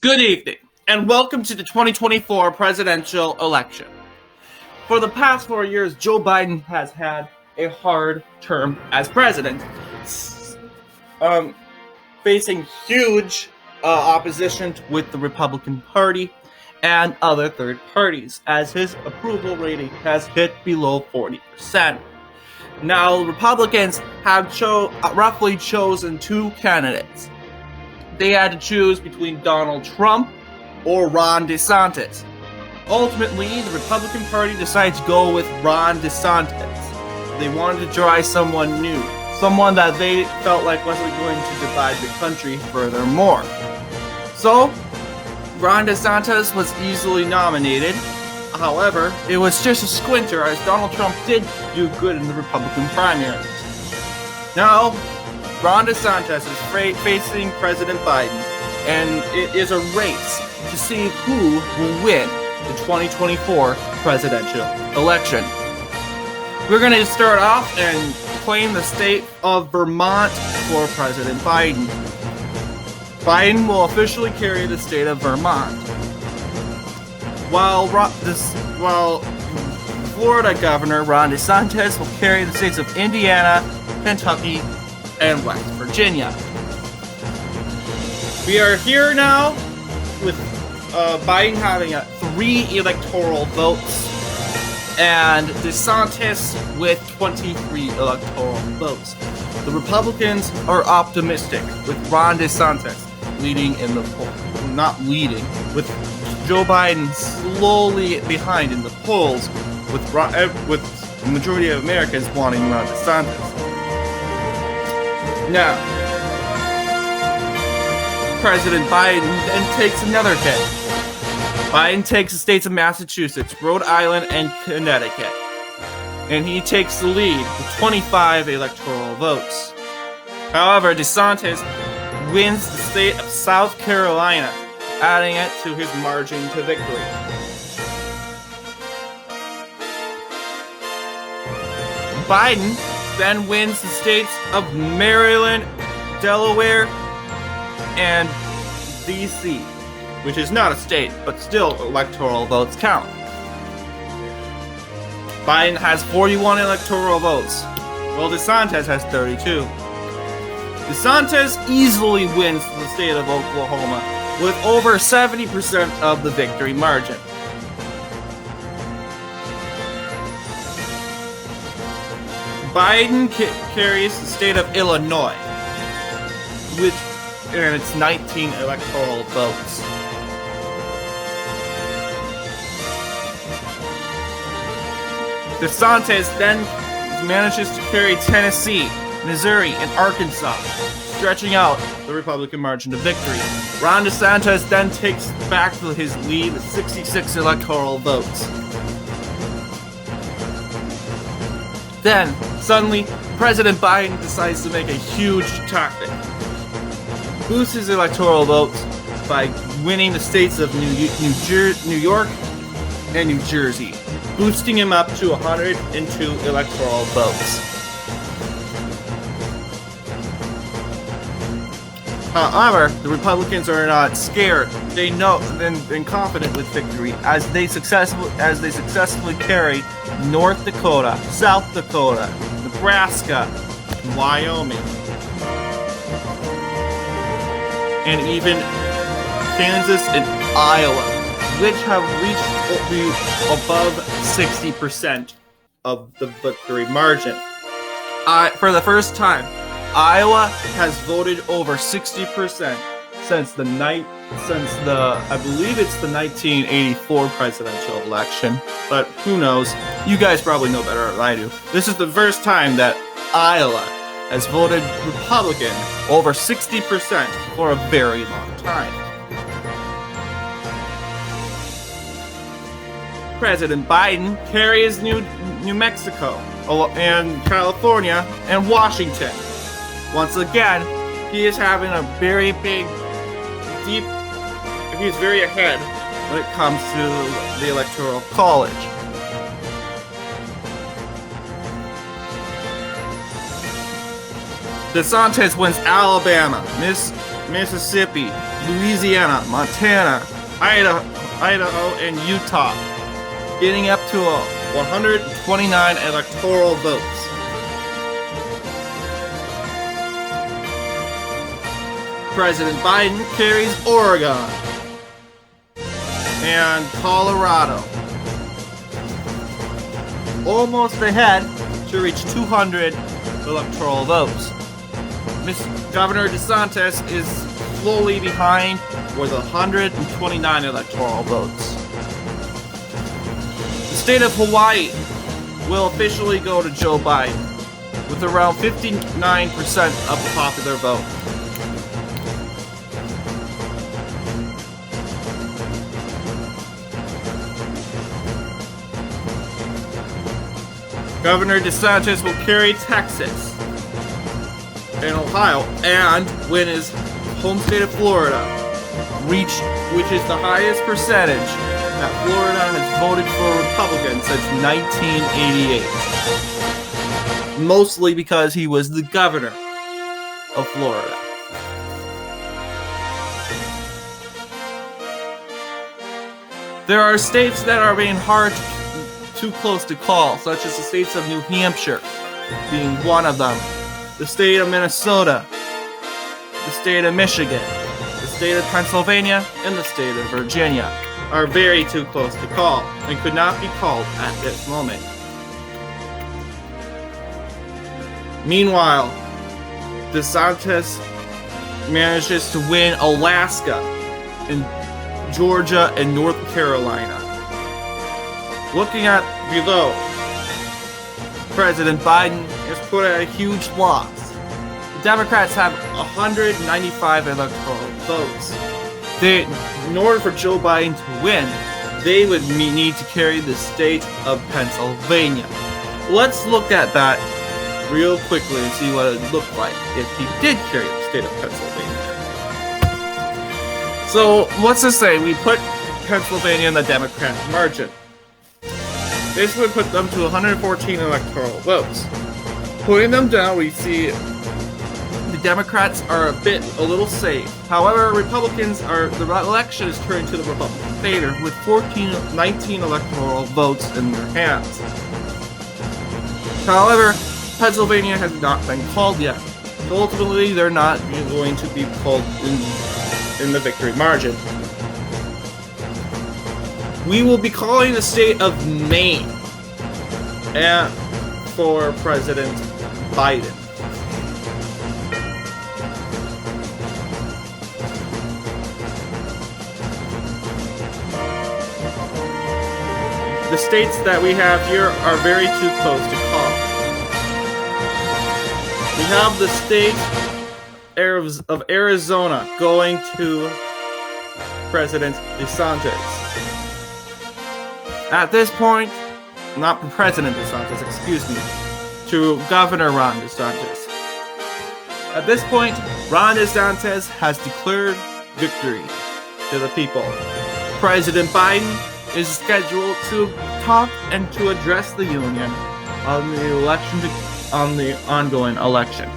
Good evening, and welcome to the 2024 presidential election. For the past 4 years, Joe Biden has had a hard term as president, facing huge opposition with the Republican Party and other third parties, as his approval rating has hit below 40%. Now, Republicans have roughly chosen two candidates. They had to choose between Donald Trump or Ron DeSantis. Ultimately, the Republican Party decided to go with Ron DeSantis. They wanted to try someone new, someone that they felt like wasn't going to divide the country furthermore. So, Ron DeSantis was easily nominated. However, it was just a squinter, as Donald Trump did do good in the Republican primaries. Now, Ron DeSantis is facing President Biden, and it is a race to see who will win the 2024 presidential election. We're going to start off and claim the state of Vermont for President Biden. Biden will officially carry the state of Vermont, while Florida Governor Ron DeSantis will carry the states of Indiana, Kentucky, and West Virginia. We are here now with Biden having 3 electoral votes and DeSantis with 23 electoral votes. The Republicans are optimistic with Ron DeSantis leading in the polls. Not leading, with Joe Biden slowly behind in the polls, with the majority of Americans wanting Ron DeSantis. Now, President Biden then takes another hit. Biden takes the states of Massachusetts, Rhode Island, and Connecticut, and he takes the lead with 25 electoral votes. However, DeSantis wins the state of South Carolina, adding it to his margin to victory. Biden then wins the states of Maryland, Delaware, and D.C., which is not a state, but still electoral votes count. Biden has 41 electoral votes, while DeSantis has 32. DeSantis easily wins the state of Oklahoma with over 70% of the victory margin. Biden carries the state of Illinois, and it's 19 electoral votes. DeSantis then manages to carry Tennessee, Missouri, and Arkansas, stretching out the Republican margin to victory. Ron DeSantis then takes back his lead with 66 electoral votes. Then, suddenly, President Biden decides to make a huge tactic. Boosts his electoral votes by winning the states of New York and New Jersey, boosting him up to 102 electoral votes. However, the Republicans are not scared. They know and confident with victory, as they successfully carry North Dakota, South Dakota, Nebraska, and Wyoming, and even Kansas and Iowa, which have reached above 60% of the victory margin. For the first time, Iowa has voted over 60% since I believe it's the 1984 presidential election, but who knows? You guys probably know better than I do. This is the first time that Iowa has voted Republican over 60% for a very long time. President Biden carries New Mexico and California and Washington. Once again, he is having a very he's very ahead when it comes to the Electoral College. DeSantis wins Alabama, Mississippi, Louisiana, Montana, Idaho, and Utah, getting up to 129 electoral votes. President Biden carries Oregon and Colorado, almost ahead to reach 200 electoral votes. Governor DeSantis is slowly behind with 129 electoral votes. The state of Hawaii will officially go to Joe Biden with around 59% of the popular vote. Governor DeSantis will carry Texas and Ohio and win his home state of Florida, which is the highest percentage that Florida has voted for Republicans since 1988. Mostly because he was the governor of Florida. There are states that are being too close to call, such as the states of New Hampshire being one of them, the state of Minnesota, the state of Michigan, the state of Pennsylvania, and the state of Virginia are very too close to call and could not be called at this moment. Meanwhile, DeSantis manages to win Alaska and Georgia and North Carolina. Looking at below, President Biden has put out a huge loss. The Democrats have 195 electoral votes. In order for Joe Biden to win, they would need to carry the state of Pennsylvania. Let's look at that real quickly and see what it would look like if he did carry the state of Pennsylvania. So, let's just say we put Pennsylvania in the Democrat margin. This would put them to 114 electoral votes. Putting them down, we see the Democrats are a little safe. However, the election is turning to the Republican favor with 19 electoral votes in their hands. However, Pennsylvania has not been called yet. So ultimately, they're not going to be called in the victory margin. We will be calling the state of Maine for President Biden. The states that we have here are very too close to call. We have the state of Arizona going to President DeSantis. At this point, not President DeSantis, excuse me, to Governor Ron DeSantis. At this point, Ron DeSantis has declared victory to the people. President Biden is scheduled to talk and to address the union on the ongoing election.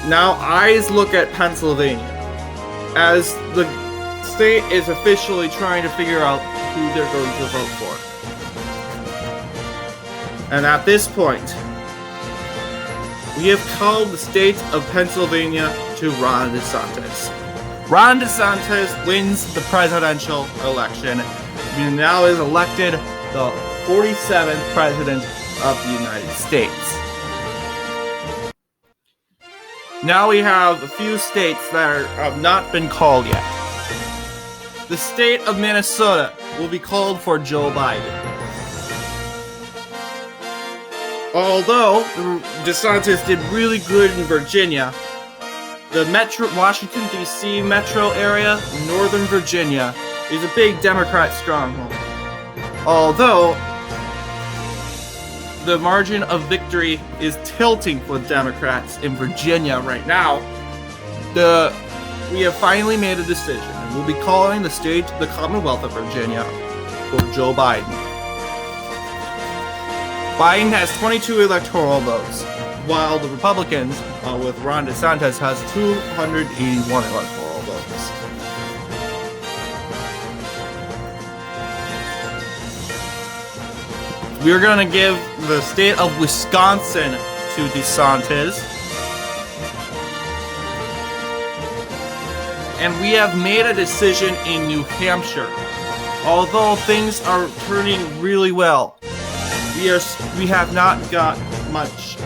Now, eyes look at Pennsylvania, as the state is officially trying to figure out who they're going to vote for. And at this point, we have called the state of Pennsylvania to Ron DeSantis. Ron DeSantis wins the presidential election and now is elected the 47th president of the United States. Now we have a few states that have not been called yet. The state of Minnesota will be called for Joe Biden. Although DeSantis did really good in Virginia, the Washington, D.C. metro area, Northern Virginia, is a big Democrat stronghold. Although the margin of victory is tilting for Democrats in Virginia right now, we have finally made a decision, and we'll be calling the Commonwealth of Virginia for Joe Biden. Biden has 22 electoral votes. while the Republicans, with Ron DeSantis, has 281 electoral votes. We're going to give the state of Wisconsin to DeSantis. And we have made a decision in New Hampshire. Although things are turning really well, we have not got much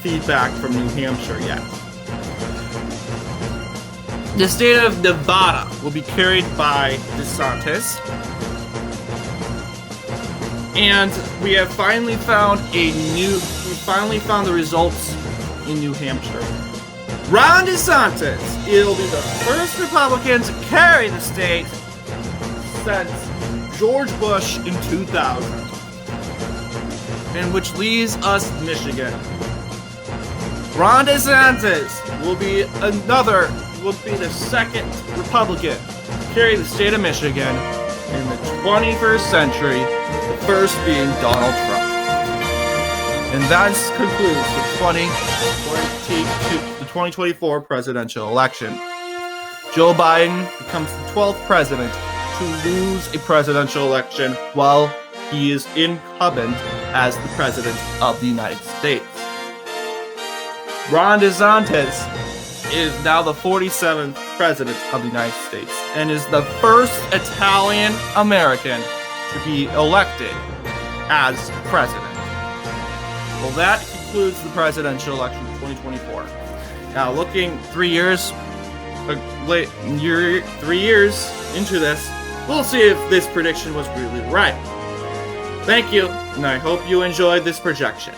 feedback from New Hampshire yet. The state of Nevada will be carried by DeSantis. And we have finally found the results in New Hampshire. Ron DeSantis, it'll be the first Republican to carry the state since George Bush in 2000. And which leaves us Michigan. Ron DeSantis will be the second Republican to carry the state of Michigan in the 21st century, the first being Donald Trump. And that concludes the 2024 presidential election. Joe Biden becomes the 12th president to lose a presidential election while he is incumbent as the president of the United States. Ron DeSantis is now the 47th president of the United States and is the first Italian American to be elected as president. Well, that concludes the presidential election of 2024. Now, looking 3 years into this, we'll see if this prediction was really right. Thank you, and I hope you enjoyed this projection.